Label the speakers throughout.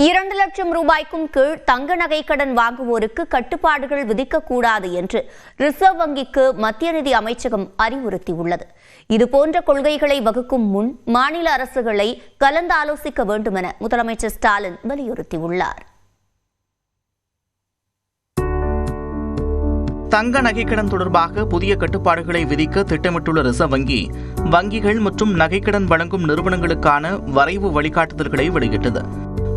Speaker 1: 2 லட்சம் ரூபாய்க்கும் கீழ் தங்க நகை கடன் வாங்குவோருக்கு கட்டுப்பாடுகள் விதிக்கக்கூடாது என்று ரிசர்வ் வங்கிக்கு மத்திய நிதி அமைச்சகம் அறிவுறுத்தியுள்ளது. இதுபோன்ற கொள்கைகளை வகுக்கும் முன் மாநில அரசுகளை கலந்தாலோசிக்க வேண்டும் என முதலமைச்சர் ஸ்டாலின் வலியுறுத்தியுள்ளார்.
Speaker 2: தங்க நகைக்கடன் தொடர்பாக புதிய கட்டுப்பாடுகளை விதிக்க திட்டமிட்டுள்ள ரிசர்வ் வங்கி வங்கிகள் மற்றும் நகைக்கடன் வழங்கும் நிறுவனங்களுக்கான வரைவு வழிகாட்டுதல்களை வெளியிட்டது.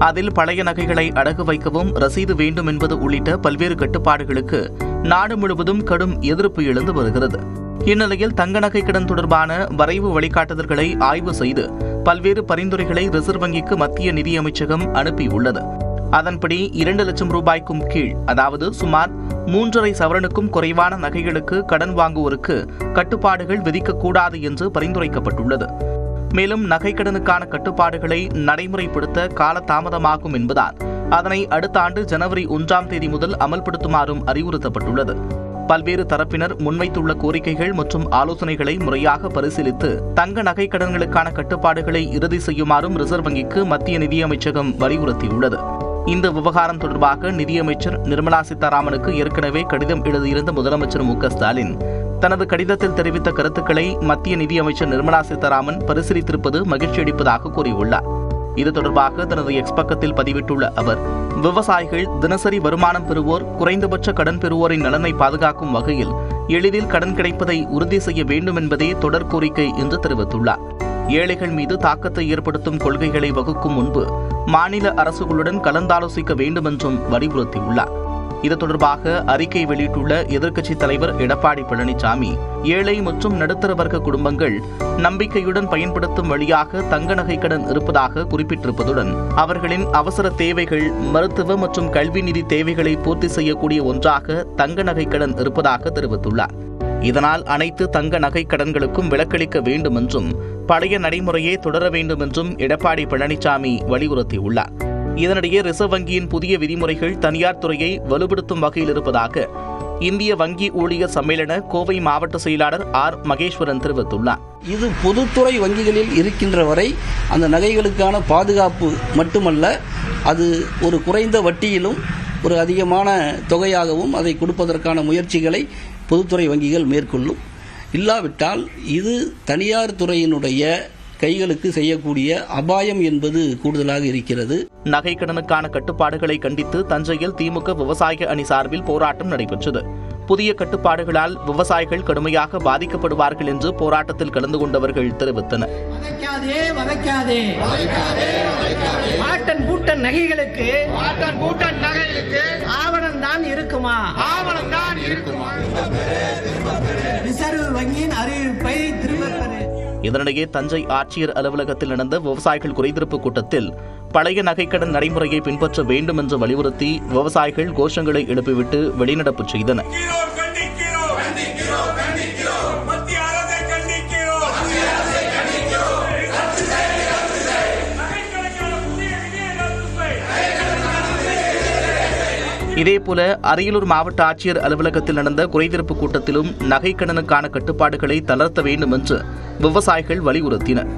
Speaker 2: அதில் பழைய நகைகளை அடகு வைக்கவும் ரசீது வேண்டும் என்பது உள்ளிட்ட பல்வேறு கட்டுப்பாடுகளுக்கு நாடு முழுவதும் கடும் எதிர்ப்பு எழுந்து வருகிறது. இந்நிலையில் தங்க நகை கடன் தொடர்பான வரைவு வழிகாட்டுதல்களை ஆய்வு செய்து பல்வேறு பரிந்துரைகளை ரிசர்வ் வங்கிக்கு மத்திய நிதியமைச்சகம் அனுப்பியுள்ளது. அதன்படி 2 லட்சம் ரூபாய்க்கும் கீழ், அதாவது சுமார் 3.5 சவரனுக்கும் குறைவான நகைகளுக்கு கடன் வாங்குவோருக்கு கட்டுப்பாடுகள் விதிக்கக்கூடாது என்று பரிந்துரைக்கப்பட்டுள்ளது. மேலும் நகைக்கடனுக்கான கட்டுப்பாடுகளை நடைமுறைப்படுத்த கால தாமதமாகும் என்பதால் அதனை அடுத்த ஆண்டு ஜனவரி 1ஆம் தேதி முதல் அமல்படுத்துமாறும் அறிவுறுத்தப்பட்டுள்ளது. பல்வேறு தரப்பினர் முன்வைத்துள்ள கோரிக்கைகள் மற்றும் ஆலோசனைகளை முறையாக பரிசீலித்து தங்க நகை கடன்களுக்கான கட்டுப்பாடுகளை இறுதி செய்யுமாறும் ரிசர்வ் வங்கிக்கு மத்திய நிதியமைச்சகம் வலியுறுத்தியுள்ளது. இந்த விவகாரம் தொடர்பாக நிதியமைச்சர் நிர்மலா சீதாராமனுக்கு ஏற்கனவே கடிதம் எழுதியிருந்த முதலமைச்சர் மு.க.ஸ்டாலின் தனது கடிதத்தில் தெரிவித்த கருத்துக்களை மத்திய நிதியமைச்சர் நிர்மலா சீதாராமன் பரிசீலித்திருப்பது மகிழ்ச்சி அளிப்பதாக கூறியுள்ளார். இது தொடர்பாக தனது எக்ஸ் பக்கத்தில் பதிவிட்டுள்ள அவர், விவசாயிகள், தினசரி வருமானம் பெறுவோர், குறைந்தபட்ச கடன் பெறுவோரின் நலனை பாதுகாக்கும் வகையில் எளிதில் கடன் கிடைப்பதை உறுதி செய்ய வேண்டும் என்பதே தொடர் கோரிக்கை என்று தெரிவித்துள்ளார். ஏழைகள் மீது தாக்கத்தை ஏற்படுத்தும் கொள்கைகளை வகுக்கும் முன்பு மாநில அரசுகளுடன் கலந்தாலோசிக்க வேண்டும் என்றும் வலியுறுத்தியுள்ளார். இது தொடர்பாக அறிக்கை வெளியிட்டுள்ள எதிர்க்கட்சித் தலைவர் எடப்பாடி பழனிசாமி, ஏழை மற்றும் நடுத்தர வர்க்க குடும்பங்கள் நம்பிக்கையுடன் பயன்படுத்தும் வழியாக தங்க நகை கடன் இருப்பதாக குறிப்பிட்டிருப்பதுடன் அவர்களின் அவசர தேவைகள், மருத்துவ மற்றும் கல்வி நிதி தேவைகளை பூர்த்தி செய்யக்கூடிய ஒன்றாக தங்க நகை கடன் இருப்பதாக தெரிவித்துள்ளார். இதனால் அனைத்து தங்க நகை கடன்களுக்கும் விலக்களிக்க வேண்டும் என்றும் பழைய நடைமுறையே தொடர வேண்டும் என்றும் எடப்பாடி பழனிசாமி வலியுறுத்தியுள்ளார். இதனிடையே ரிசர்வ் வங்கியின் புதிய விதிமுறைகள் தனியார் துறையை வலுப்படுத்தும் வகையில் இருப்பதாக இந்திய வங்கி ஊழியர் சம்மேளன கோவை மாவட்ட செயலாளர் ஆர். மகேஸ்வரன் தெரிவித்துள்ளார்.
Speaker 3: இது பொதுத்துறை வங்கிகளில் இருக்கின்ற வரை அந்த நகைகளுக்கான பாதுகாப்பு மட்டுமல்ல, அது ஒரு குறைந்த வட்டியிலும் ஒரு அதிகமான தொகையாகவும் அதை கொடுப்பதற்கான முயற்சிகளை பொதுத்துறை வங்கிகள் மேற்கொள்ளும். இல்லாவிட்டால் இது தனியார் துறையினுடைய கைகளுக்கு செய்யக்கூடிய அபாயம் என்பது கூடுதலாக இருக்கிறது.
Speaker 2: நகை கடனுக்கான கட்டுப்பாடுகளை கண்டித்து தஞ்சையில் திமுக விவசாய அணி சார்பில் போராட்டம் நடைபெற்றது. புதிய கட்டுப்பாடுகளால் விவசாயிகள் கடுமையாக பாதிக்கப்படுவார்கள் என்று போராட்டத்தில் கலந்து கொண்டவர்கள் தெரிவித்தனர்.
Speaker 4: நகைகளுக்கு ஆவணம் தான் இருக்குமா? ரிசர்வ் வங்கியின் அறிவிப்பை திரும்ப.
Speaker 2: இதனிடையே தஞ்சை ஆட்சியர் அலுவலகத்தில் நடந்த விவசாயிகள் குறைதீர்ப்பு கூட்டத்தில் பழைய நகைக்கடன் நடைமுறையை பின்பற்ற வேண்டும் என்று வலியுறுத்தி விவசாயிகள் கோஷங்களை எழுப்பிவிட்டு வெளிநடப்பு செய்தனர். இதேபோல அரியலூர் மாவட்ட ஆட்சியர் அலுவலகத்தில் நடந்த குறைதீர்ப்பு கூட்டத்திலும் நகைக்கடனுக்கான கட்டுப்பாடுகளை தளர்த்த வேண்டும் என்று விவசாயிகள் வலியுறுத்தினர்.